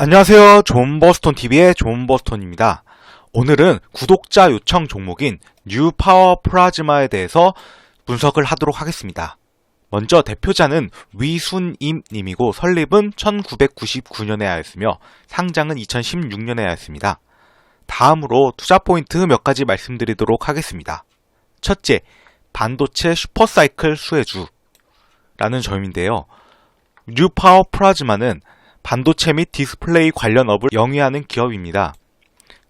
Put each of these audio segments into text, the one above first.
안녕하세요. 존버스톤TV의 존버스톤입니다. 오늘은 구독자 요청 종목인 뉴 파워 플라즈마에 대해서 분석을 하도록 하겠습니다. 먼저 대표자는 위순임 님이고 설립은 1999년에 하였으며 상장은 2016년에 하였습니다. 다음으로 투자 포인트 몇 가지 말씀드리도록 하겠습니다. 첫째, 반도체 슈퍼사이클 수혜주라는 점인데요. 뉴 파워 플라즈마는 반도체 및 디스플레이 관련 업을 영위하는 기업입니다.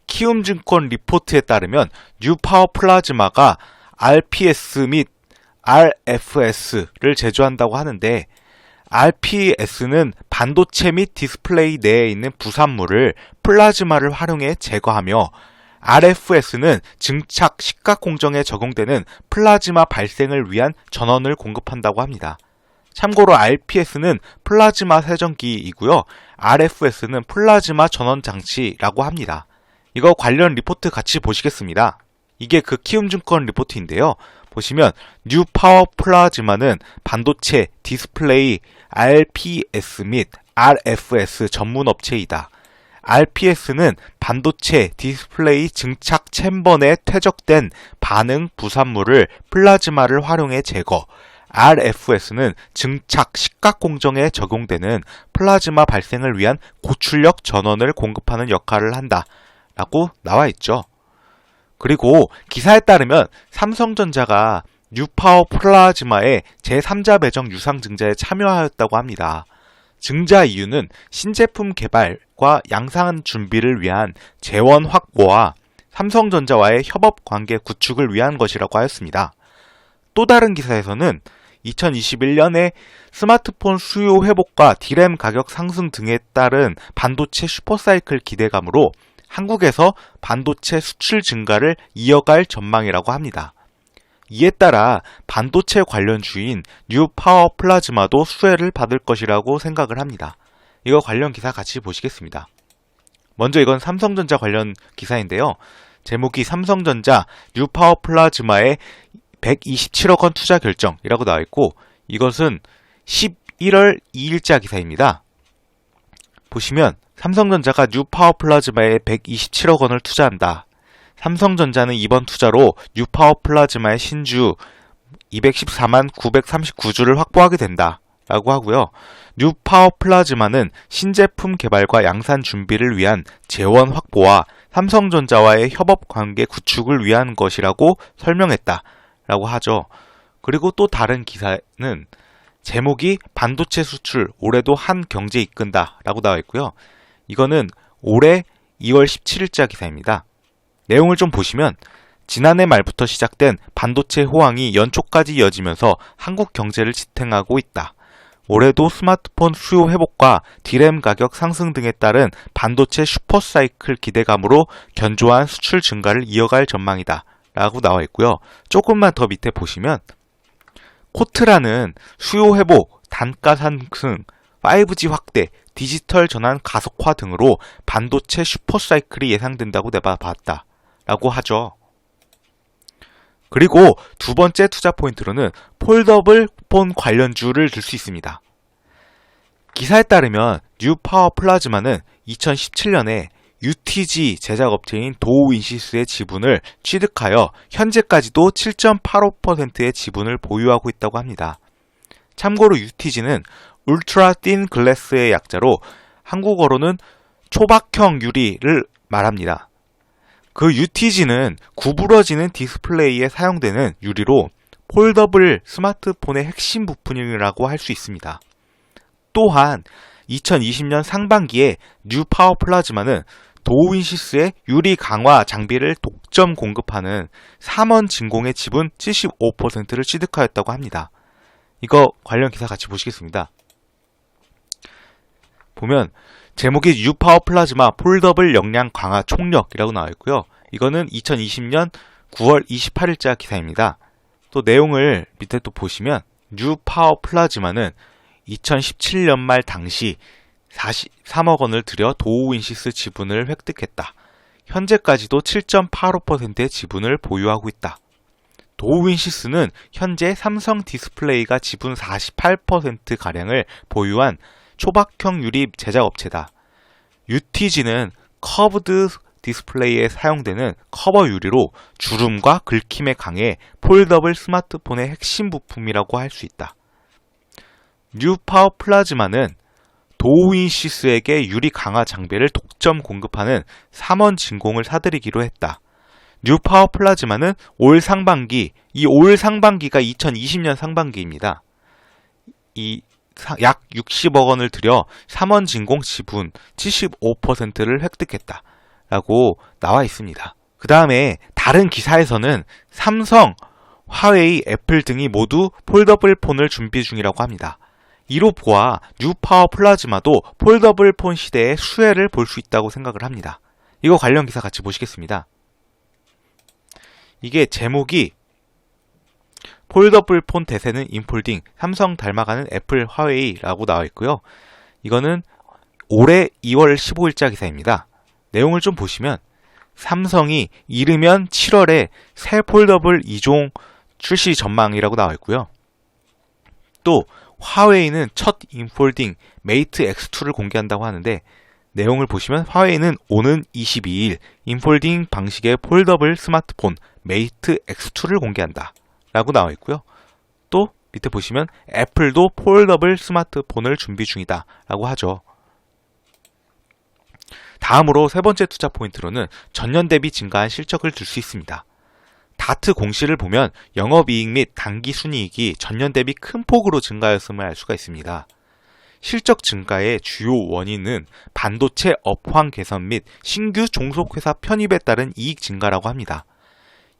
키움증권 리포트에 따르면 뉴 파워 플라즈마가 RPS 및 RFS를 제조한다고 하는데, RPS는 반도체 및 디스플레이 내에 있는 부산물을 플라즈마를 활용해 제거하며, RFS는 증착 시각 공정에 적용되는 플라즈마 발생을 위한 전원을 공급한다고 합니다. 참고로 RPS는 플라즈마 세정기이고요. RFS는 플라즈마 전원 장치라고 합니다. 이거 관련 리포트 같이 보시겠습니다. 이게 그 키움증권 리포트인데요. 보시면 뉴 파워 플라즈마는 반도체, 디스플레이, RPS 및 RFS 전문 업체이다. RPS는 반도체, 디스플레이 증착 챔버 내 퇴적된 반응 부산물을 플라즈마를 활용해 제거, RFS는 증착 시각 공정에 적용되는 플라즈마 발생을 위한 고출력 전원을 공급하는 역할을 한다 라고 나와 있죠. 그리고 기사에 따르면 삼성전자가 뉴파워 플라즈마의 제3자 배정 유상 증자에 참여하였다고 합니다. 증자 이유는 신제품 개발과 양산 준비를 위한 재원 확보와 삼성전자와의 협업 관계 구축을 위한 것이라고 하였습니다. 또 다른 기사에서는 2021년에 스마트폰 수요 회복과 D램 가격 상승 등에 따른 반도체 슈퍼사이클 기대감으로 한국에서 반도체 수출 증가를 이어갈 전망이라고 합니다. 이에 따라 반도체 관련주인 뉴 파워 플라즈마도 수혜를 받을 것이라고 생각을 합니다. 이거 관련 기사 같이 보시겠습니다. 먼저 이건 삼성전자 관련 기사인데요. 제목이 삼성전자 뉴 파워 플라즈마의 127억 원 투자 결정이라고 나와 있고, 이것은 11월 2일자 기사입니다. 보시면 삼성전자가 뉴 파워 플라즈마에 127억 원을 투자한다. 삼성전자는 이번 투자로 뉴 파워 플라즈마의 신주 214만 939주를 확보하게 된다 라고 하고요. 뉴 파워 플라즈마는 신제품 개발과 양산 준비를 위한 재원 확보와 삼성전자와의 협업 관계 구축을 위한 것이라고 설명했다 라고 하죠. 그리고 또 다른 기사는 제목이 반도체 수출 올해도 한 경제 이끈다 라고 나와 있고요. 이거는 올해 2월 17일자 기사입니다. 내용을 좀 보시면 지난해 말부터 시작된 반도체 호황이 연초까지 이어지면서 한국 경제를 지탱하고 있다. 올해도 스마트폰 수요 회복과 D램 가격 상승 등에 따른 반도체 슈퍼사이클 기대감으로 견조한 수출 증가를 이어갈 전망이다 라고 나와 있고요. 조금만 더 밑에 보시면 코트라는 수요 회복, 단가 상승, 5G 확대, 디지털 전환 가속화 등으로 반도체 슈퍼사이클이 예상된다고 내봐봤다 라고 하죠. 그리고 두 번째 투자 포인트로는 폴더블 폰 관련주를 들 수 있습니다. 기사에 따르면 뉴 파워 플라즈마는 2017년에 UTG 제작업체인 도우인시스의 지분을 취득하여 현재까지도 7.85%의 지분을 보유하고 있다고 합니다. 참고로 UTG는 울트라 틴 글래스의 약자로 한국어로는 초박형 유리를 말합니다. 그 UTG는 구부러지는 디스플레이에 사용되는 유리로 폴더블 스마트폰의 핵심 부품이라고 할 수 있습니다. 또한 2020년 상반기에 뉴 파워 플라즈마는 도우인시스의 유리 강화 장비를 독점 공급하는 삼원진공의 지분 75%를 취득하였다고 합니다. 이거 관련 기사 같이 보시겠습니다. 보면 제목이 뉴 파워 플라즈마 폴더블 역량 강화 총력이라고 나와 있고요. 이거는 2020년 9월 28일자 기사입니다. 또 내용을 밑에 또 보시면 뉴 파워 플라즈마는 2017년 말 당시 43억 원을 들여 도우인시스 지분을 획득했다. 현재까지도 7.85%의 지분을 보유하고 있다. 도우인시스는 현재 삼성 디스플레이가 지분 48%가량을 보유한 초박형 유리 제작업체다. UTG는 커브드 디스플레이에 사용되는 커버 유리로 주름과 긁힘에 강해 폴더블 스마트폰의 핵심 부품이라고 할 수 있다. 뉴파워 플라즈마는 도우인시스에게 유리 강화 장비를 독점 공급하는 3원 진공을 사들이기로 했다. 뉴파워 플라즈마는 올 상반기가 2020년 상반기입니다. 약 60억 원을 들여 3원 진공 지분 75%를 획득했다. 라고 나와 있습니다. 그 다음에 다른 기사에서는 삼성, 화웨이, 애플 등이 모두 폴더블 폰을 준비 중이라고 합니다. 이로 보아 뉴파워 플라즈마도 폴더블 폰 시대의 수혜를 볼 수 있다고 생각을 합니다. 이거 관련 기사 같이 보시겠습니다. 이게 제목이 폴더블 폰 대세는 인폴딩, 삼성 닮아가는 애플, 화웨이라고 나와 있고요. 이거는 올해 2월 15일자 기사입니다. 내용을 좀 보시면 삼성이 이르면 7월에 새 폴더블 2종 출시 전망이라고 나와 있고요. 또 화웨이는 첫 인폴딩 메이트 X2를 공개한다고 하는데 내용을 보시면 화웨이는 오는 22일 인폴딩 방식의 폴더블 스마트폰 메이트 X2를 공개한다 라고 나와 있고요. 또 밑에 보시면 애플도 폴더블 스마트폰을 준비 중이다 라고 하죠. 다음으로 세 번째 투자 포인트로는 전년 대비 증가한 실적을 들 수 있습니다. 다트 공시를 보면 영업이익 및 당기순이익이 전년 대비 큰 폭으로 증가하였음을 알 수가 있습니다. 실적 증가의 주요 원인은 반도체 업황 개선 및 신규 종속회사 편입에 따른 이익 증가라고 합니다.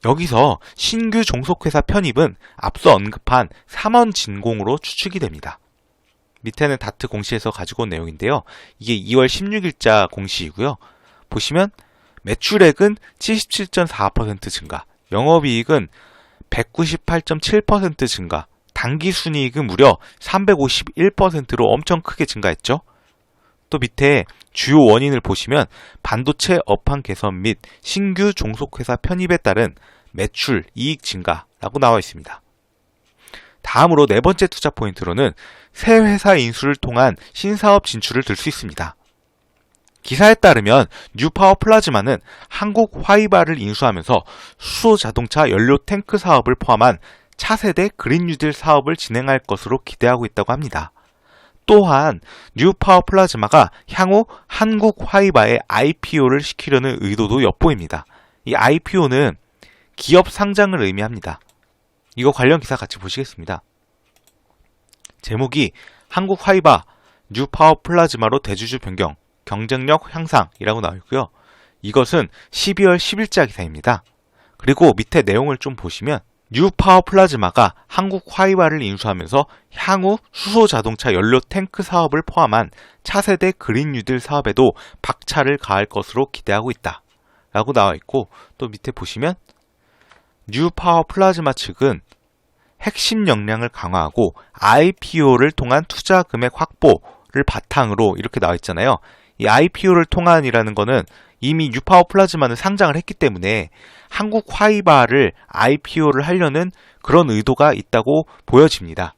여기서 신규 종속회사 편입은 앞서 언급한 3원 진공으로 추측이 됩니다. 밑에는 다트 공시에서 가지고 온 내용인데요. 이게 2월 16일자 공시이고요. 보시면 매출액은 77.4% 증가, 영업이익은 198.7% 증가, 당기순이익은 무려 351%로 엄청 크게 증가했죠. 또 밑에 주요 원인을 보시면 반도체 업황 개선 및 신규 종속회사 편입에 따른 매출, 이익 증가라고 나와 있습니다. 다음으로 네 번째 투자 포인트로는 새 회사 인수를 통한 신사업 진출을 들 수 있습니다. 기사에 따르면 뉴파워 플라즈마는 한국 화이바를 인수하면서 수소 자동차 연료 탱크 사업을 포함한 차세대 그린 뉴딜 사업을 진행할 것으로 기대하고 있다고 합니다. 또한 뉴파워 플라즈마가 향후 한국 화이바의 IPO를 시키려는 의도도 엿보입니다. 이 IPO는 기업 상장을 의미합니다. 이거 관련 기사 같이 보시겠습니다. 제목이 한국 화이바 뉴파워 플라즈마로 대주주 변경, 경쟁력 향상이라고 나와 있고요. 이것은 12월 10일자 기사입니다. 그리고 밑에 내용을 좀 보시면 뉴파워 플라즈마가 한국 화이바를 인수하면서 향후 수소 자동차 연료 탱크 사업을 포함한 차세대 그린 뉴딜 사업에도 박차를 가할 것으로 기대하고 있다 라고 나와 있고, 또 밑에 보시면 뉴파워 플라즈마 측은 핵심 역량을 강화하고 IPO를 통한 투자 금액 확보를 바탕으로 이렇게 나와 있잖아요. 이 IPO를 통한이라는 거는 이미 뉴파워 플라즈마는 상장을 했기 때문에 한국 화이바를 IPO를 하려는 그런 의도가 있다고 보여집니다.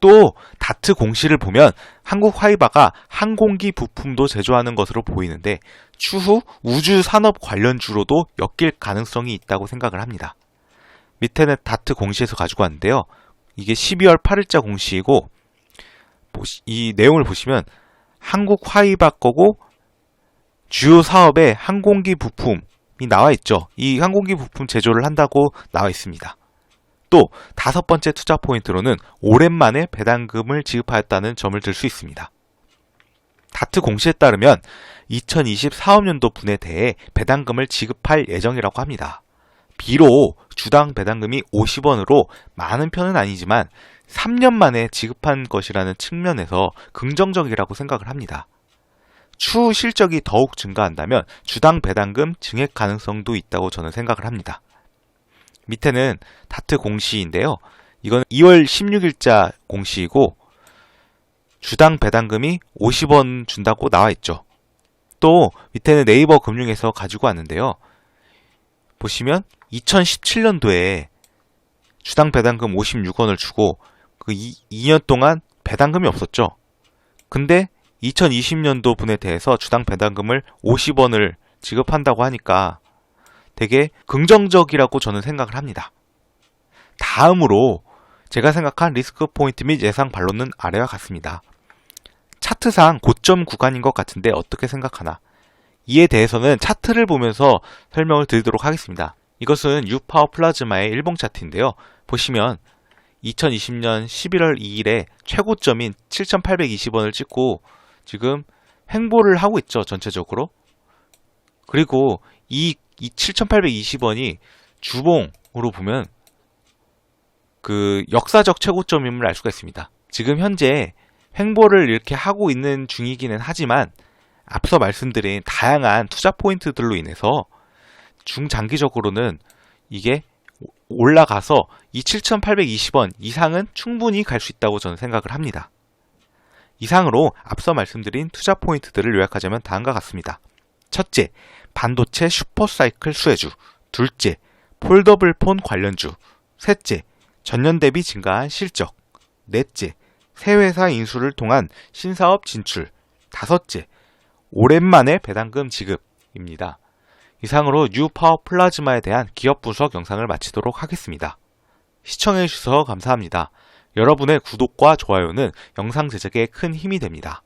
또 다트 공시를 보면 한국 화이바가 항공기 부품도 제조하는 것으로 보이는데 추후 우주 산업 관련주로도 엮일 가능성이 있다고 생각을 합니다. 밑에는 다트 공시에서 가지고 왔는데요. 이게 12월 8일자 공시이고 이 내용을 보시면 한국 화이바 거고 주요 사업에 항공기 부품이 나와 있죠. 이 항공기 부품 제조를 한다고 나와 있습니다. 또 다섯 번째 투자 포인트로는 오랜만에 배당금을 지급하였다는 점을 들 수 있습니다. 다트 공시에 따르면 2024년도 분에 대해 배당금을 지급할 예정이라고 합니다. 비록 주당 배당금이 50원으로 많은 편은 아니지만 3년 만에 지급한 것이라는 측면에서 긍정적이라고 생각을 합니다. 추후 실적이 더욱 증가한다면 주당 배당금 증액 가능성도 있다고 저는 생각을 합니다. 밑에는 다트 공시인데요. 이건 2월 16일자 공시이고 주당 배당금이 50원 준다고 나와 있죠. 또 밑에는 네이버 금융에서 가지고 왔는데요. 보시면 2017년도에 주당 배당금 56원을 주고 그 2년 동안 배당금이 없었죠. 근데 2020년도 분에 대해서 주당 배당금을 50원을 지급한다고 하니까 되게 긍정적이라고 저는 생각을 합니다. 다음으로 제가 생각한 리스크 포인트 및 예상 반론은 아래와 같습니다. 차트상 고점 구간인 것 같은데 어떻게 생각하나? 이에 대해서는 차트를 보면서 설명을 드리도록 하겠습니다. 이것은 유파워 플라즈마의 일봉 차트인데요. 보시면 2020년 11월 2일에 최고점인 7,820원을 찍고 지금 횡보를 하고 있죠, 전체적으로. 그리고 이 7,820원이 주봉으로 보면 그 역사적 최고점임을 알 수가 있습니다. 지금 현재 횡보를 이렇게 하고 있는 중이기는 하지만 앞서 말씀드린 다양한 투자 포인트들로 인해서 중장기적으로는 이게 올라가서 이 7,820원 이상은 충분히 갈 수 있다고 저는 생각을 합니다. 이상으로 앞서 말씀드린 투자 포인트들을 요약하자면 다음과 같습니다. 첫째, 반도체 슈퍼사이클 수혜주. 둘째, 폴더블 폰 관련주. 셋째, 전년 대비 증가한 실적. 넷째, 새 회사 인수를 통한 신사업 진출. 다섯째, 오랜만에 배당금 지급입니다. 이상으로 뉴파워 플라즈마에 대한 기업 분석 영상을 마치도록 하겠습니다. 시청해주셔서 감사합니다. 여러분의 구독과 좋아요는 영상 제작에 큰 힘이 됩니다.